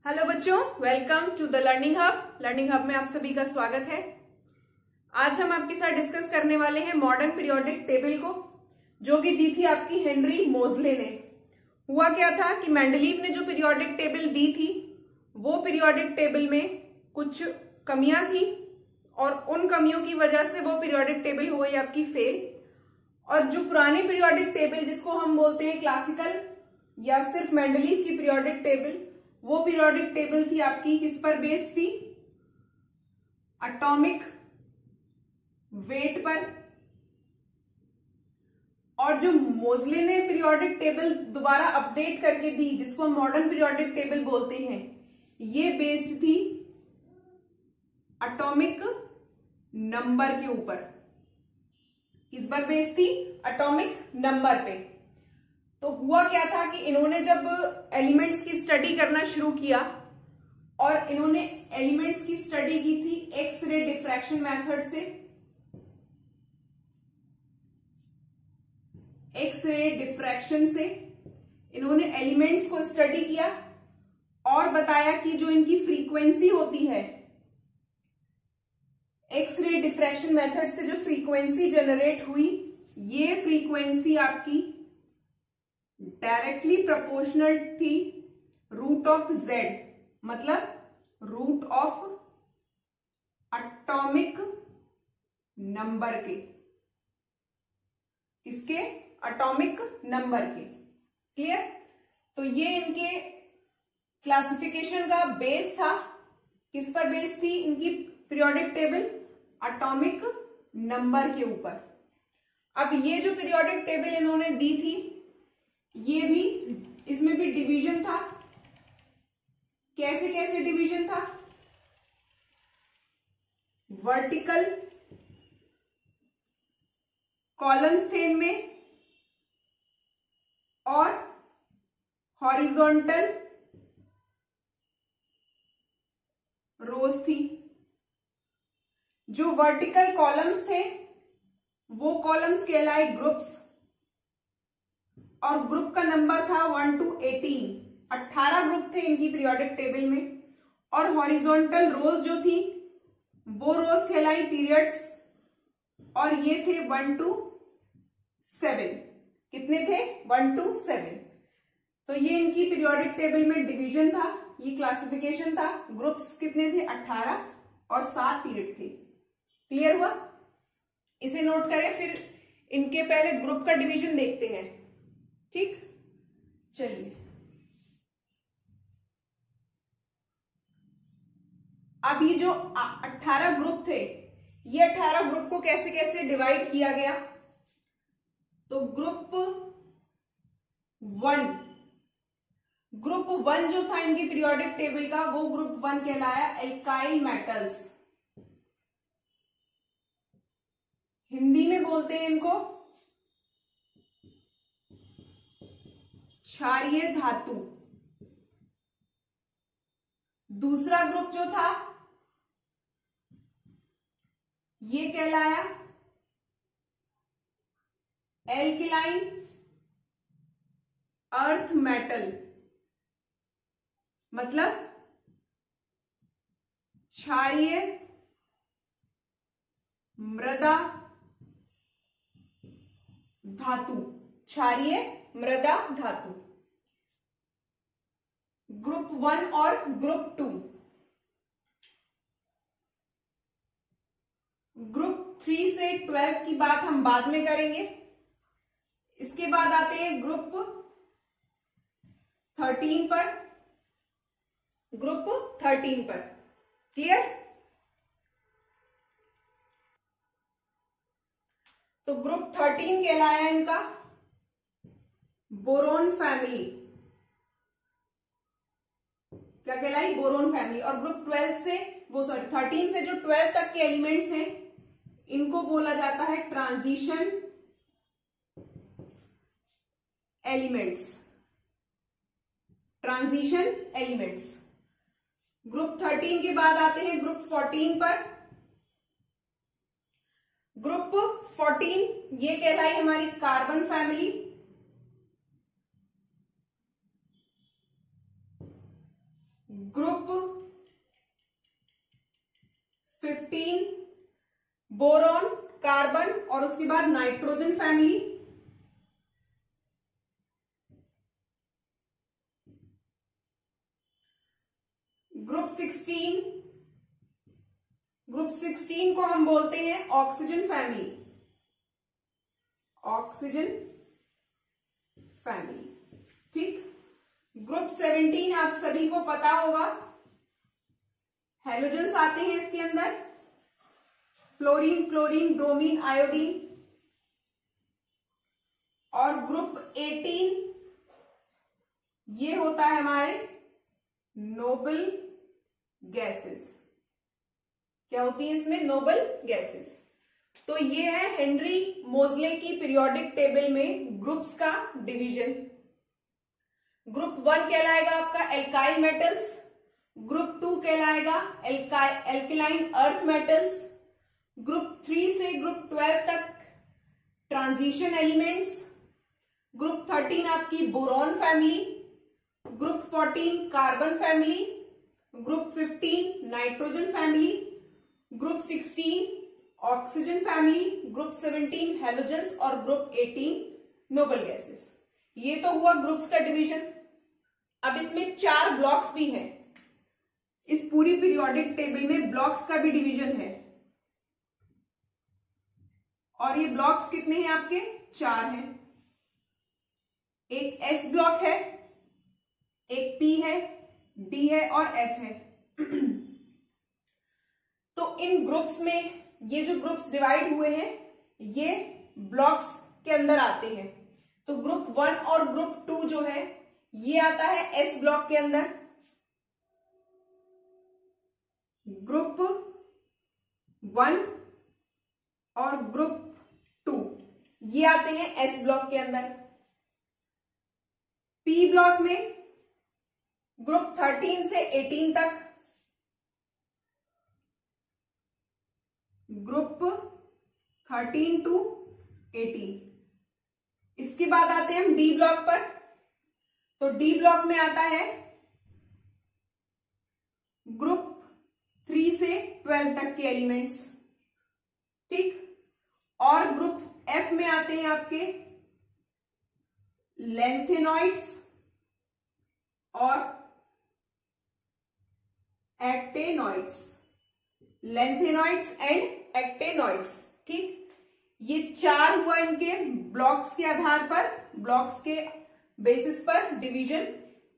Hello बच्चों, welcome to the learning hub. Learning hub में आप सभी का स्वागत है। आज हम आपके साथ डिस्कस करने वाले हैं मॉडर्न पीरियोडिक टेबल को, जो कि दी थी आपकी हेनरी मोजले ने। हुआ क्या था कि मेंडलीव ने जो पीरियोडिक टेबल दी थी वो पीरियोडिक टेबल में कुछ कमियां थी और उन कमियों की वजह से वो पीरियोडिक टेबल हो गई आपकी फेल। और जो पुरानी पीरियोडिक टेबल जिसको हम बोलते हैं क्लासिकल या सिर्फ मेंडलीव की पीरियोडिक टेबल, वो पीरियोडिक टेबल थी आपकी किस पर बेस्ड थी? एटॉमिक वेट पर। और जो मोजले ने पीरियोडिक टेबल दोबारा अपडेट करके दी, जिसको हम मॉडर्न पीरियोडिक टेबल बोलते हैं, ये बेस्ड थी एटॉमिक नंबर के ऊपर। किस पर बेस्ड थी? एटॉमिक नंबर पे। तो हुआ क्या था कि इन्होंने जब एलिमेंट्स की स्टडी करना शुरू किया और इन्होंने एलिमेंट्स की स्टडी की थी एक्स रे डिफ्रैक्शन मेथड से। एक्स रे डिफ्रैक्शन से इन्होंने एलिमेंट्स को स्टडी किया और बताया कि जो इनकी फ्रीक्वेंसी होती है, एक्स रे डिफ्रैक्शन मेथड से जो फ्रीक्वेंसी जनरेट हुई, ये फ्रीक्वेंसी आपकी डायरेक्टली प्रोपोर्शनल थी रूट ऑफ जेड, मतलब रूट ऑफ एटॉमिक नंबर के। इसके एटॉमिक नंबर के। क्लियर? तो ये इनके क्लासिफिकेशन का बेस था। किस पर बेस थी इनकी पीरियोडिक टेबल? एटॉमिक नंबर के ऊपर। अब ये जो पीरियोडिक टेबल इन्होंने दी थी, ये भी, इसमें भी डिवीजन था। कैसे कैसे डिवीजन था? वर्टिकल कॉलम्स थे इनमें और हॉरिजॉन्टल रोज थी। जो वर्टिकल कॉलम्स थे वो कॉलम्स कहलाए ग्रुप्स और ग्रुप का नंबर था 1 to 18। 18 ग्रुप थे इनकी पीरियोडिक टेबल में। और हॉरिजॉन्टल रोज जो थी वो रोज कहलाई पीरियड्स और ये थे 1 to 7। कितने थे? 1 to 7। तो ये इनकी पीरियोडिक टेबल में डिवीजन था, ये क्लासिफिकेशन था। ग्रुप्स कितने थे? 18 और 7 पीरियड थे। क्लियर हुआ? इसे नोट करें। फिर इनके पहले ग्रुप का डिवीजन देखते हैं। ठीक, चलिए। अब ये जो 18 ग्रुप थे, ये 18 ग्रुप को कैसे कैसे डिवाइड किया गया? तो ग्रुप 1 जो था इनकी पीरियोडिक टेबल का, वो ग्रुप 1 कहलाया एल्काइल मेटल्स। हिंदी में बोलते हैं इनको क्षारीय धातु। दूसरा ग्रुप जो था ये कहलाया एल्किलाइन अर्थ मेटल, मतलब क्षारीय मृदा धातु। क्षारीय मृदा धातु। ग्रुप 1 और ग्रुप 2। ग्रुप 3 से 12 की बात हम बाद में करेंगे। इसके बाद आते हैं ग्रुप 13 पर। ग्रुप 13 पर। क्लियर? तो ग्रुप 13 कहलाया इनका बोरोन फैमिली। क्या कहलाई? Boron family. और ग्रुप 13 से जो 12 तक के एलिमेंट्स हैं, इनको बोला जाता है transition elements. Transition elements. Group 13 के बाद आते हैं ग्रुप 14 पर। ग्रुप 14 ये कहलाई हमारी कार्बन फैमिली। बोरॉन, कार्बन और उसके बाद नाइट्रोजन फैमिली, ग्रुप 16 को हम बोलते हैं ऑक्सीजन फैमिली, ऑक्सीजन फैमिली। ठीक। ग्रुप 17 आप सभी को पता होगा, हैलोजेंस आते हैं इसके अंदर, फ्लोरीन, क्लोरीन, ब्रोमीन, आयोडीन। और ग्रुप 18 ये होता है हमारे नोबल गैसेस। क्या होती है इसमें? Noble gases. तो ये है हेनरी मोजले की पीरियोडिक टेबल में ग्रुप्स का डिवीजन। ग्रुप 1 कहलाएगा आपका एल्काइल मेटल्स, ग्रुप 2 कहलाएगा एल्किलाइन अर्थ मेटल्स, ग्रुप 3 से ग्रुप 12 तक ट्रांजिशन एलिमेंट्स, ग्रुप 13 आपकी boron family, group 14 carbon family, group 15 nitrogen family, group 16 oxygen family, group 17 halogens और ग्रुप 18 नोबल गैसेस। ये तो हुआ ग्रुप्स का डिवीजन। अब इसमें 4 ब्लॉक्स भी हैं। इस पूरी पीरियोडिक टेबल में ब्लॉक्स का भी डिवीजन है। और ये ब्लॉक्स कितने हैं आपके? 4 हैं। एक एस ब्लॉक है, एक पी है, डी है और एफ है। तो इन ग्रुप्स में ये जो ग्रुप्स डिवाइड हुए हैं ये ब्लॉक्स के अंदर आते हैं। तो ग्रुप 1 और ग्रुप 2 जो है ये आता है एस ब्लॉक के अंदर, ग्रुप 1 और ग्रुप 2 ये आते हैं एस ब्लॉक के अंदर। पी ब्लॉक में ग्रुप 13 से 18 तक, ग्रुप 13 टू 18। इसके बाद आते हैं हम डी ब्लॉक पर। तो डी ब्लॉक में आता है ग्रुप 3 से 12 तक के एलिमेंट्स। ठीक। और ग्रुप एफ में आते हैं आपके लैंथेनॉइड्स और एक्टेनॉइड्स, लैंथेनॉइड्स एंड एक्टेनॉइड्स। ठीक। ये 4 हुआ इनके ब्लॉक्स के आधार पर, ब्लॉक्स के बेसिस पर डिवीजन।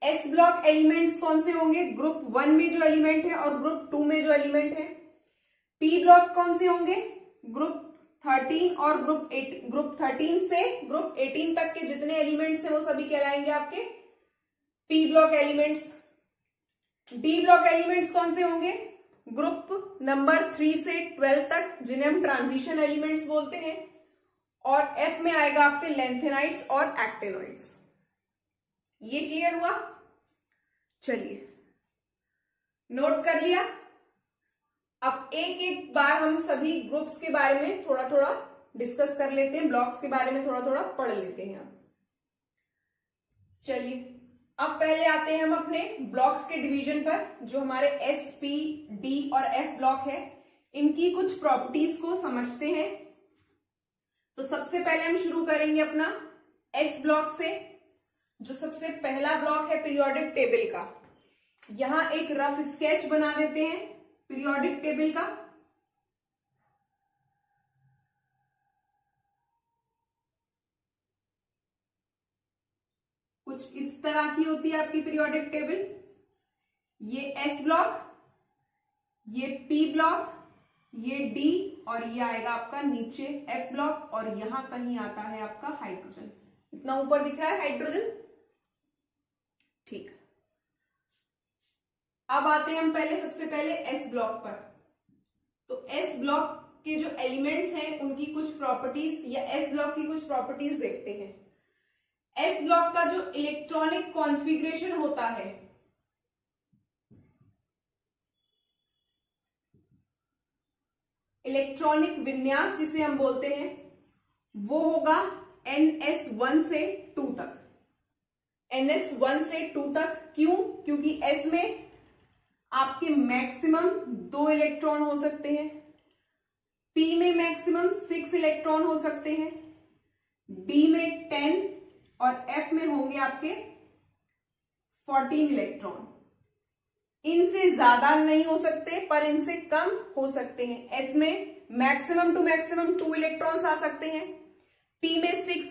एस ब्लॉक एलिमेंट्स कौन से होंगे? ग्रुप 1 में जो एलिमेंट है और ग्रुप 2 में जो एलिमेंट है। पी ब्लॉक कौन से होंगे? ग्रुप 13 और ग्रुप 13 से ग्रुप 18 तक के जितने एलिमेंट्स हैं वो सभी कहलाएंगे आपके P block elements. D block elements कौन से होंगे? ग्रुप नंबर 3 से 12 तक, जिन्हें हम ट्रांजिशन एलिमेंट्स बोलते हैं। और एफ में आएगा आपके लैंथेनाइड्स और एक्टेनॉइड्स। ये क्लियर हुआ? चलिए, नोट कर लिया। अब एक एक बार हम सभी ग्रुप्स के बारे में थोड़ा थोड़ा डिस्कस कर लेते हैं, ब्लॉक्स के बारे में थोड़ा थोड़ा पढ़ लेते हैं। अब चलिए, अब पहले आते हैं हम अपने ब्लॉक्स के डिवीजन पर। जो हमारे एस, पी, डी और एफ ब्लॉक है, इनकी कुछ प्रॉपर्टीज को समझते हैं। तो सबसे पहले हम शुरू करेंगे अपना एस ब्लॉक से, जो सबसे पहला ब्लॉक है पीरियोडिक टेबल का। यहां एक रफ स्केच बना देते हैं पीरियोडिक टेबल का। कुछ इस तरह की होती है आपकी पीरियोडिक टेबल। ये एस ब्लॉक, ये पी ब्लॉक, ये डी और ये आएगा आपका नीचे एफ ब्लॉक। और यहां कहीं आता है आपका हाइड्रोजन। इतना ऊपर दिख रहा है हाइड्रोजन। ठीक। अब आते हैं हम सबसे पहले एस ब्लॉक पर। तो एस ब्लॉक के जो एलिमेंट्स हैं उनकी कुछ प्रॉपर्टीज, या एस ब्लॉक की कुछ प्रॉपर्टीज देखते हैं। एस ब्लॉक का जो इलेक्ट्रॉनिक कॉन्फ़िगरेशन होता है, इलेक्ट्रॉनिक विन्यास जिसे हम बोलते हैं, वो होगा NS1 से 2 तक। NS1 से 2 तक क्यों? क्योंकि S में आपके मैक्सिमम 2 इलेक्ट्रॉन हो सकते हैं। P में मैक्सिमम 6 इलेक्ट्रॉन हो सकते हैं, D में 10 और F में होंगे आपके 14 इलेक्ट्रॉन। इनसे ज्यादा नहीं हो सकते पर इनसे कम हो सकते हैं। S में मैक्सिमम टू मैक्सिमम 2 इलेक्ट्रॉन्स आ सकते हैं, P में 6,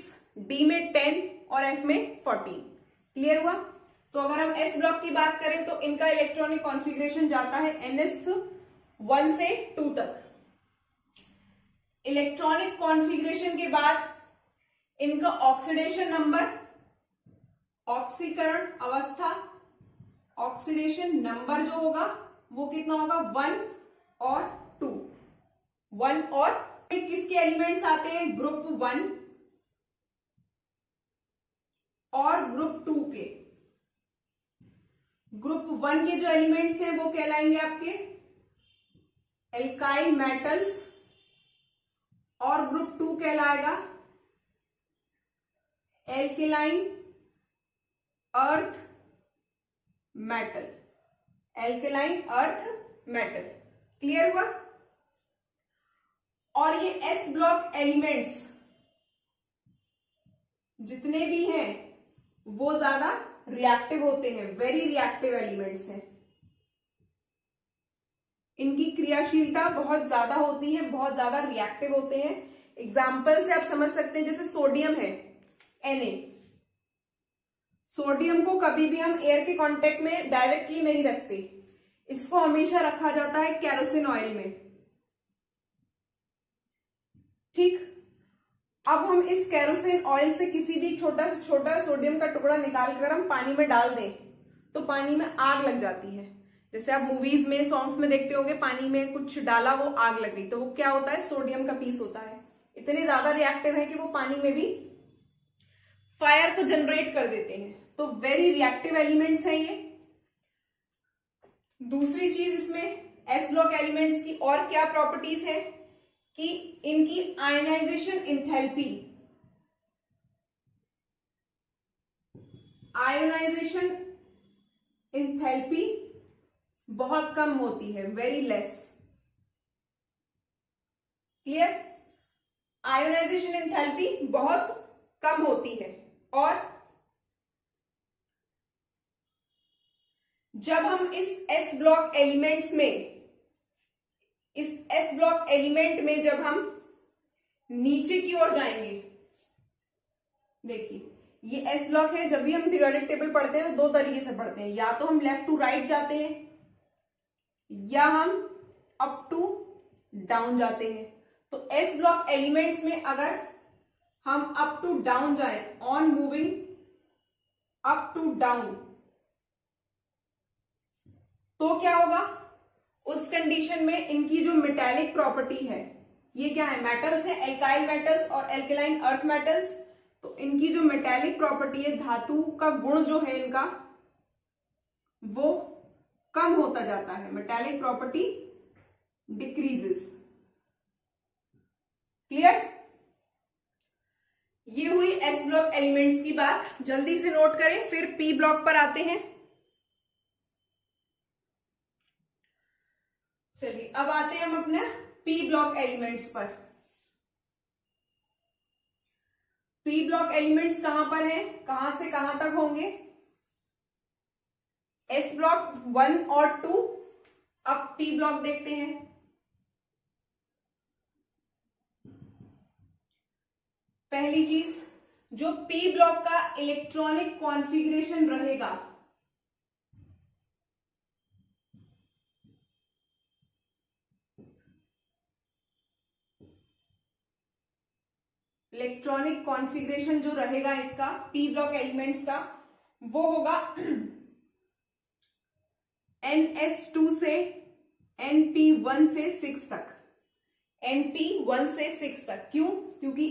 D में 10 और F में 14। क्लियर हुआ? तो अगर हम S ब्लॉक की बात करें तो इनका इलेक्ट्रॉनिक कॉन्फ़िगरेशन जाता है NS1 से 2 तक। इलेक्ट्रॉनिक कॉन्फ़िगरेशन के बाद इनका ऑक्सीडेशन नंबर, ऑक्सीकरण अवस्था, ऑक्सीडेशन नंबर जो होगा वो कितना होगा 1 और 2। 1 और किसके एलिमेंट्स आते हैं? ग्रुप 1 और ग्रुप 2 के। ग्रुप 1 के जो एलिमेंट्स हैं वो कहलाएंगे आपके एल्काइल मेटल्स और ग्रुप 2 कहलाएगा alkaline earth metal. Alkaline earth metal. Clear हुआ? और ये एस ब्लॉक एलिमेंट्स जितने भी हैं वो ज्यादा रिएक्टिव होते हैं, वेरी रिएक्टिव एलिमेंट्स हैं। इनकी क्रियाशीलता बहुत ज्यादा होती है, बहुत ज्यादा रिएक्टिव होते हैं। एग्जाम्पल से आप समझ सकते हैं, जैसे सोडियम है Na। सोडियम को कभी भी हम एयर के कांटेक्ट में डायरेक्टली नहीं रखते, इसको हमेशा रखा जाता है केरोसिन ऑयल में। ठीक, अब हम इस केरोसिन ऑयल से किसी भी छोटा से छोटा सोडियम का टुकड़ा निकाल कर हम पानी में डाल दें तो पानी में आग लग जाती है। जैसे आप मूवीज में, सॉन्ग्स में देखते होंगे, पानी में कुछ डाला वो आग लग गई, तो वो क्या होता है? सोडियम का पीस होता है। इतने ज्यादा रिएक्टिव है कि वो पानी में भी फायर को जनरेट कर देते हैं। तो वेरी रिएक्टिव एलिमेंट्स हैं ये। दूसरी चीज इसमें एस ब्लॉक एलिमेंट्स की और क्या प्रॉपर्टीज है कि इनकी आयनाइजेशन इंथैल्पी, आयोनाइजेशन इंथैल्पी बहुत कम होती है, very less. Clear? Ionization enthalpy बहुत कम होती है। और जब हम इस एस ब्लॉक एलिमेंट्स में, इस एस ब्लॉक एलिमेंट में जब हम नीचे की ओर जाएंगे, देखिए ये एस ब्लॉक है। जब भी हम पीरियोडिक टेबल पढ़ते हैं तो दो तरीके से पढ़ते हैं, या तो हम लेफ्ट टू राइट जाते हैं या हम अप टू डाउन जाते हैं। तो एस ब्लॉक एलिमेंट्स में अगर हम अप टू डाउन जाएं, on moving up to down, तो क्या होगा? उस कंडीशन में इनकी जो मेटालिक प्रॉपर्टी है, ये क्या है? मेटल्स है, एल्काइल मेटल्स और एल्केलाइन अर्थ मेटल्स। तो इनकी जो मेटालिक प्रॉपर्टी है, धातु का गुण जो है इनका, वो कम होता जाता है। Metallic property decreases. क्लियर? ये हुई एस ब्लॉक एलिमेंट्स की बात। जल्दी से नोट करें, फिर पी ब्लॉक पर आते हैं। चलिए अब आते हैं हम अपने पी ब्लॉक एलिमेंट्स पर। पी ब्लॉक एलिमेंट्स कहां पर हैं, कहां से कहां तक होंगे? एस ब्लॉक 1 और 2। अब पी ब्लॉक देखते हैं। पहली चीज, जो पी ब्लॉक का इलेक्ट्रॉनिक कॉन्फ़िगरेशन रहेगा, इलेक्ट्रॉनिक कॉन्फ़िगरेशन जो रहेगा इसका पी ब्लॉक एलिमेंट्स का, वो होगा NS2 से NP1 से 6 तक। NP1 से 6 तक क्यों? क्योंकि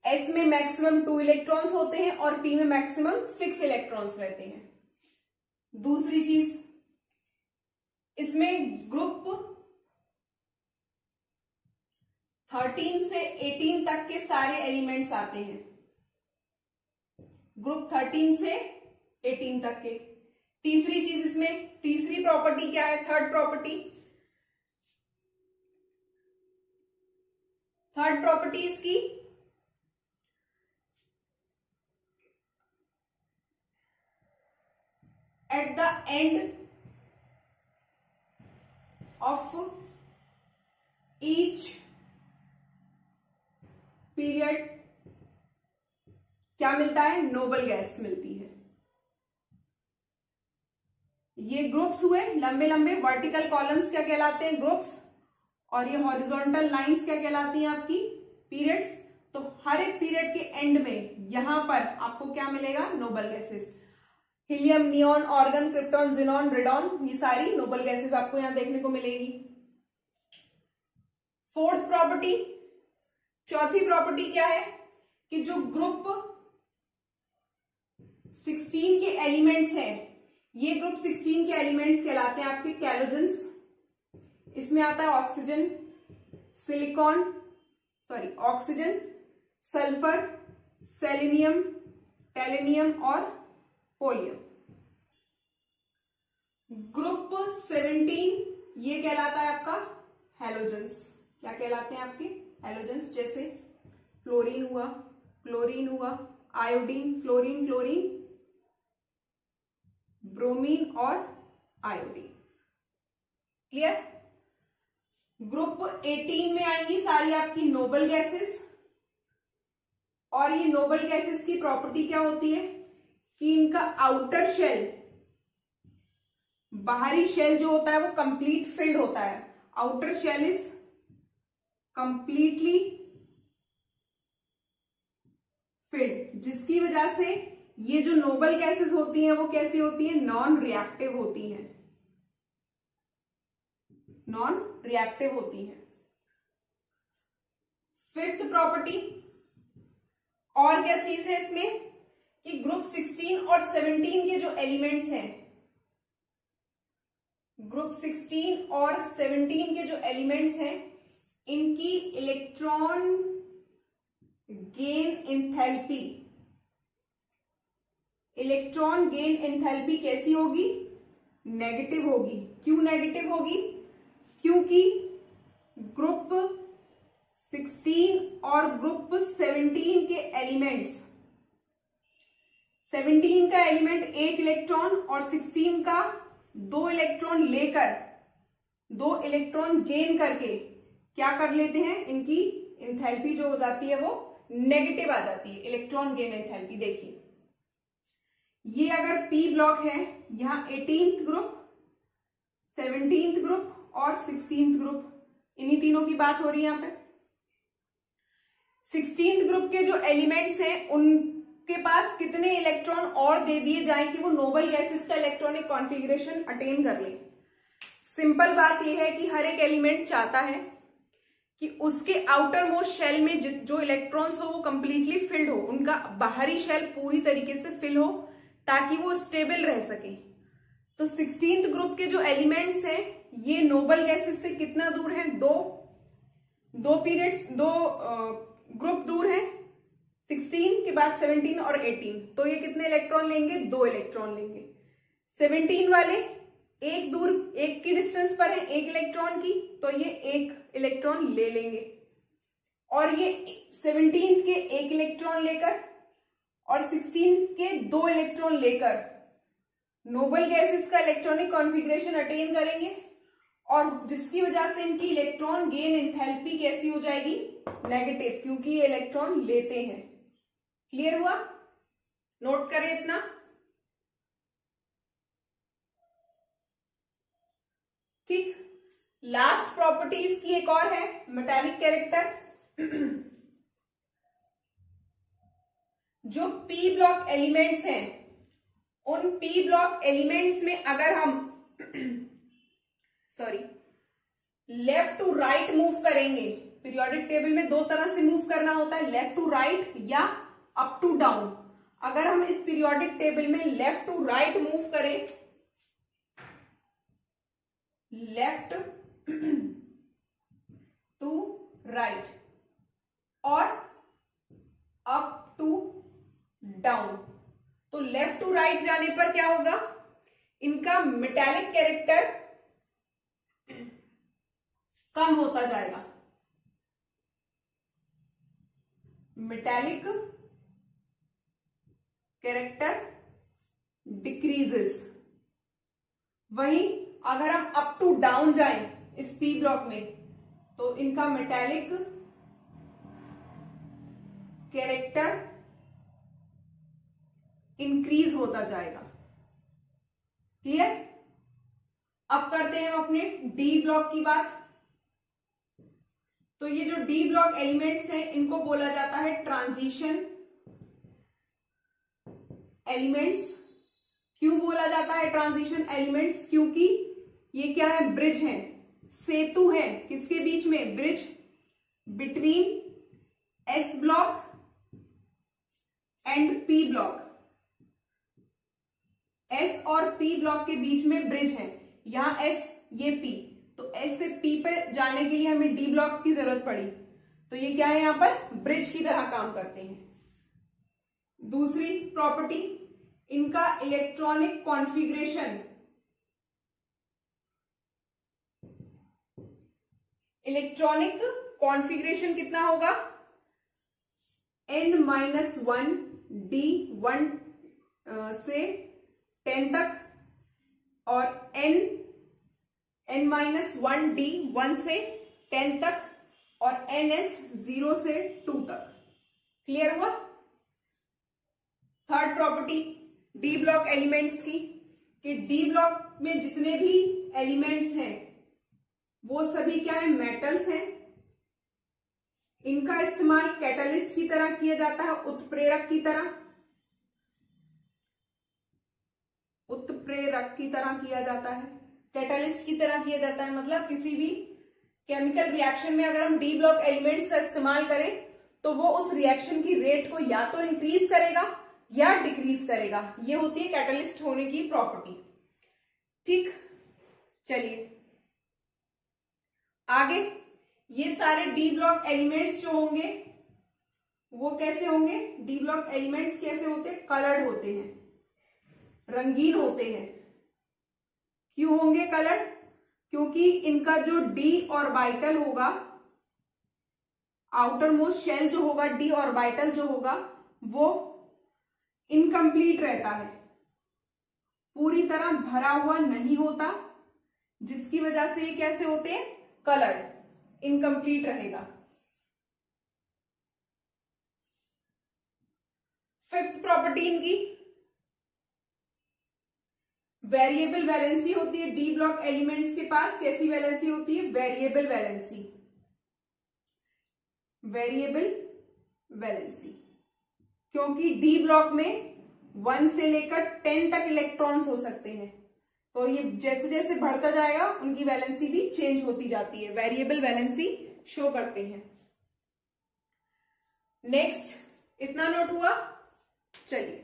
S में मैक्सिमम 2 इलेक्ट्रॉन्स होते हैं और P में मैक्सिमम 6 इलेक्ट्रॉन्स रहते हैं। दूसरी चीज, इसमें ग्रुप 13 से 18 तक के सारे एलिमेंट्स आते हैं। ग्रुप 13 से 18 तक के। तीसरी चीज, इसमें तीसरी प्रॉपर्टी क्या है? थर्ड प्रॉपर्टी, थर्ड प्रॉपर्टी इसकी at the end of each period क्या मिलता है? नोबल गैस मिलती है। ये ग्रुप्स हुए लंबे लंबे, वर्टिकल कॉलम्स क्या कहलाते हैं? ग्रुप्स, और ये हॉरिजॉन्टल लाइंस क्या कहलाती हैं? आपकी पीरियड्स। तो हर एक पीरियड के एंड में यहां पर आपको क्या मिलेगा? Noble gases. Helium, neon, organ, krypton, xenon, radon, ये सारी नोबल गैसेस आपको यहां देखने को मिलेगी। फोर्थ प्रॉपर्टी, चौथी प्रॉपर्टी क्या है कि जो ग्रुप 16 के एलिमेंट्स हैं, ये ग्रुप 16 के एलिमेंट्स कहलाते हैं आपके कैलोजेंस। इसमें आता है ऑक्सीजन, ऑक्सीजन, सल्फर, सेलेनियम, टेलेनियम और पोलियम। ग्रुप 17 ये कहलाता है आपका हैलोजेंस। क्या कहलाते हैं आपके? हैलोजेंस। जैसे फ्लोरीन हुआ, क्लोरीन हुआ, आयोडीन, फ्लोरीन, क्लोरीन, ब्रोमीन और आयोडीन। क्लियर? ग्रुप 18 में आएंगी सारी आपकी नोबल गैसेस, और ये नोबल गैसेस की प्रॉपर्टी क्या होती है कि इनका आउटर शेल, बाहरी शेल जो होता है वो कंप्लीट फिल्ड होता है। Outer shell is completely filled, जिसकी वजह से ये जो नोबल गैसेस होती हैं वो कैसी होती है? नॉन रिएक्टिव होती हैं। नॉन रिएक्टिव होती हैं। फिफ्थ प्रॉपर्टी और क्या चीज है इसमें कि ग्रुप 16 और 17 के जो एलिमेंट्स हैं, ग्रुप 16 और 17 के जो एलिमेंट्स हैं, इनकी electron gain enthalpy, electron gain enthalpy कैसी होगी? नेगेटिव होगी। क्यों नेगेटिव होगी? क्योंकि ग्रुप 16 और ग्रुप 17 के एलिमेंट्स, 17 का एलिमेंट 1 इलेक्ट्रॉन और 16 का 2 इलेक्ट्रॉन लेकर, 2 इलेक्ट्रॉन गेन करके क्या कर लेते हैं? इनकी एंथैल्पी जो हो जाती है वो नेगेटिव आ जाती है। इलेक्ट्रॉन गेन एंथैल्पी देखिए, ये अगर पी ब्लॉक है, यहां 18th ग्रुप, 17th ग्रुप और 16th ग्रुप, इन्हीं तीनों की बात हो रही है यहां पे। 16th ग्रुप के जो एलिमेंट्स हैं उनके पास कितने इलेक्ट्रॉन और दे दिए जाएं कि वो नोबल गैसेस का इलेक्ट्रॉनिक कॉन्फ़िगरेशन अटेन कर ले? सिंपल बात यह है कि हर एक एलिमेंट चाहता है कि उसके आउटर मोस्ट शेल में जो इलेक्ट्रॉन्स हो वो कंप्लीटली फिल्ड हो, उनका बाहरी शेल पूरी तरीके से फिल हो ताकि वो स्टेबल रह सके। तो 16th ग्रुप के जो एलिमेंट्स हैं ये नोबल गैसेस से कितना दूर है? दो ग्रुप दूर है, 16 के बाद 17 और 18। तो ये कितने इलेक्ट्रॉन लेंगे? 2 इलेक्ट्रॉन लेंगे। 17 वाले एक की डिस्टेंस पर है 1 इलेक्ट्रॉन की, तो ये 1 इलेक्ट्रॉन ले लेंगे। और ये 17 के 1 इलेक्ट्रॉन लेकर और 16 के 2 इलेक्ट्रॉन लेकर नोबल गैसेस का इलेक्ट्रॉनिक कॉन्फ़िगरेशन अटेन करेंगे, और जिसकी वजह से इनकी इलेक्ट्रॉन गेन एंथैल्पी कैसी हो जाएगी? नेगेटिव, क्योंकि ये इलेक्ट्रॉन लेते हैं। क्लियर हुआ? नोट करें इतना। ठीक, लास्ट प्रॉपर्टीज की एक और है मेटालिक कैरेक्टर। जो पी ब्लॉक एलिमेंट्स हैं, उन पी ब्लॉक एलिमेंट्स में अगर हम लेफ्ट टू राइट मूव करेंगे, पीरियोडिक टेबल में 2 तरह से मूव करना होता है, लेफ्ट टू राइट या अप टू डाउन। अगर हम इस पीरियोडिक टेबल में लेफ्ट टू राइट मूव करें, लेफ्ट टू राइट और अप टू डाउन, तो लेफ्ट टू राइट जाने पर क्या होगा? इनका मेटालिक कैरेक्टर कम होता जाएगा। Metallic character decreases. वहीं अगर हम अप टू डाउन जाएं इस पी ब्लॉक में तो इनका मेटेलिक कैरेक्टर इंक्रीज होता जाएगा। क्लियर? अब करते हैं हम अपने डी ब्लॉक की बात। तो ये जो डी ब्लॉक एलिमेंट्स हैं इनको बोला जाता है ट्रांजिशन एलिमेंट्स। क्यों बोला जाता है ट्रांजिशन एलिमेंट्स? क्योंकि ये क्या है? ब्रिज है, सेतु है। किसके बीच में? Bridge between S block and P block. S और पी ब्लॉक के बीच में ब्रिज है। यहां एस, ये पी, तो एस से पी पे जाने के लिए हमें डी ब्लॉक्स की जरूरत पड़ी, तो ये क्या है? यहां पर ब्रिज की तरह काम करते हैं। दूसरी प्रॉपर्टी, इनका इलेक्ट्रॉनिक कॉन्फ़िगरेशन, इलेक्ट्रॉनिक कॉन्फ़िगरेशन कितना होगा? n-1 d 1 से 10 तक और n-1 d 1 से 10 तक और ns 0 से 2 तक। क्लियर हुआ? Third property D block elements की, कि डी ब्लॉक में जितने भी एलिमेंट्स हैं वो सभी क्या है? मेटल्स हैं। इनका इस्तेमाल कैटलिस्ट की तरह किया जाता है, उत्प्रेरक की तरह, उत्प्रेरक की तरह किया जाता है, कैटलिस्ट की तरह किया जाता है। मतलब किसी भी केमिकल रिएक्शन में अगर हम डी ब्लॉक एलिमेंट्स का इस्तेमाल करें तो वो उस रिएक्शन की रेट को या तो इंक्रीज करेगा या डिक्रीज करेगा। ये होती है कैटलिस्ट होने की प्रॉपर्टी। ठीक, चलिए आगे। ये सारे डी ब्लॉक एलिमेंट्स जो होंगे वो कैसे होंगे? डी ब्लॉक एलिमेंट्स कैसे होते हैं? कलर्ड होते हैं, रंगीन होते हैं। क्यों होंगे कलर्ड? क्योंकि इनका जो डी ऑर्बिटल होगा, आउटर मोस्ट शेल जो होगा, डी ऑर्बिटल जो होगा वो इनकम्प्लीट रहता है, पूरी तरह भरा हुआ नहीं होता, जिसकी वजह से ये कैसे होते हैं? कलर्ड, इनकम्प्लीट रहेगा। फिफ्थ प्रॉपर्टी इनकी वेरिएबल वैलेंसी होती है। डी ब्लॉक एलिमेंट्स के पास कैसी वैलेंसी होती है? Variable valency, variable valency. क्योंकि डी ब्लॉक में 1 से लेकर 10 तक इलेक्ट्रॉन्स हो सकते हैं, तो ये जैसे जैसे बढ़ता जाएगा उनकी वैलेंसी भी चेंज होती जाती है, वेरिएबल वैलेंसी शो करते हैं। नेक्स्ट, इतना नोट हुआ? चलिए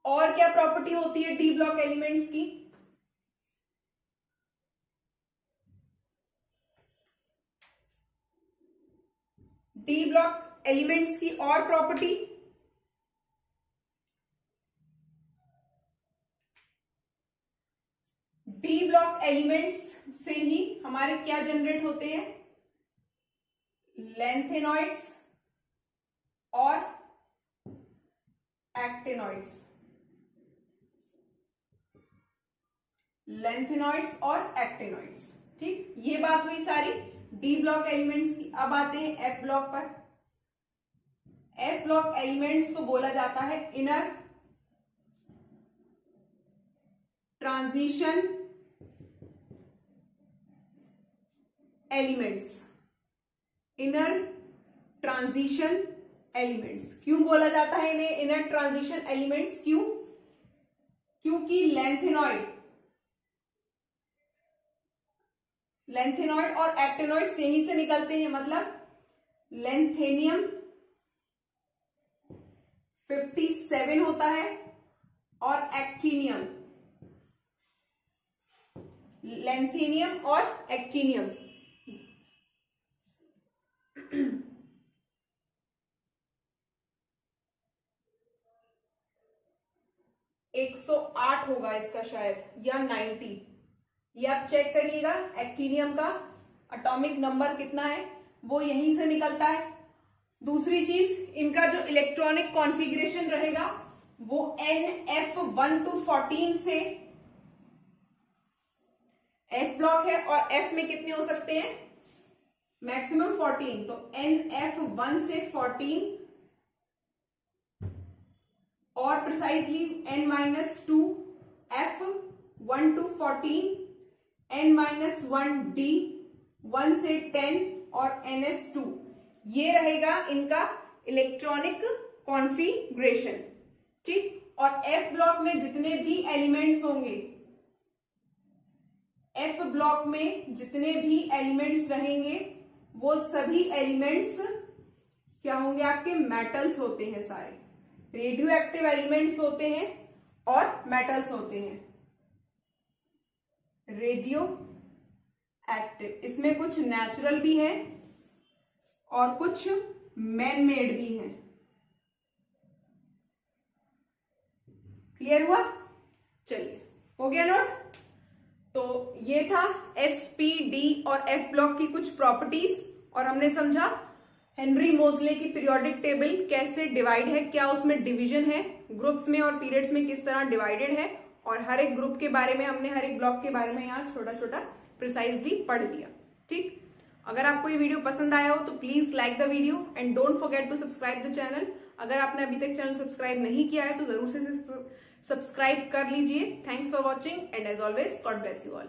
और क्या प्रॉपर्टी होती है डी ब्लॉक एलिमेंट्स की? डी ब्लॉक एलिमेंट्स की और प्रॉपर्टी, डी ब्लॉक एलिमेंट्स से ही हमारे क्या जनरेट होते हैं? लैंथेनॉइड्स और एक्टिनॉइड्स, लैंथेनॉइड्स और एक्टिनॉइड्स। ठीक, ये बात हुई सारी डी ब्लॉक एलिमेंट्स की। अब आते हैं एफ ब्लॉक पर। एफ ब्लॉक एलिमेंट्स को बोला जाता है inner transition elements, inner transition elements. क्यों बोला जाता है इन्हें इनर ट्रांजिशन एलिमेंट्स? क्यों? क्योंकि लैंथेनॉइड और एक्टिनॉइड यहीं से निकलते हैं। मतलब लैंथेनियम 57 होता है और एक्टिनियम, लैंथेनियम और एक्टिनियम 108 होगा इसका शायद, या 90। ये आप चेक करिएगा एक्टिनियम का एटॉमिक नंबर कितना है वो यहीं से निकलता है। दूसरी चीज, इनका जो इलेक्ट्रॉनिक कॉन्फ़िगरेशन रहेगा वो NF1 to 14 से, F ब्लॉक है और F में कितने हो सकते हैं, मैक्सिमम 14, तो NF1 से 14 और precisely N-2, F1 to 14, N-1D, 1 से 10 और NS2, ये रहेगा इनका इलेक्ट्रॉनिक कॉन्फ़िगरेशन। ठीक, और F ब्लॉक में जितने भी एलिमेंट्स होंगे, F ब्लॉक में जितने भी एलिमेंट्स रहेंगे वो सभी एलिमेंट्स क्या होंगे, आपके मेटल्स होते हैं, सारे रेडियो एक्टिव एलिमेंट्स होते हैं और मेटल्स होते हैं। रेडियो एक्टिव, इसमें कुछ नेचुरल भी है और कुछ मैन मेड भी है। क्लियर हुआ? चलिए, हो गया नोट। तो ये था S, P, D और F ब्लॉक की कुछ प्रॉपर्टीज, और हमने समझा हेनरी मोजले की पीरियोडिक टेबल कैसे डिवाइड है, क्या उसमें डिवीजन है, ग्रुप्स में और पीरियड्स में किस तरह डिवाइडेड है, और हर एक ग्रुप के बारे में हमने, हर एक ब्लॉक के बारे में यहाँ छोटा छोटा प्रिसाइजली पढ़ लिया। ठीक, अगर आपको ये वीडियो पसंद आया हो तो please like the video and don't forget to subscribe the channel. अगर आपने अभी तक चैनल सब्सक्राइब नहीं किया है तो जरूर से सब्सक्राइब कर लीजिए। Thanks for watching and as always God bless you all.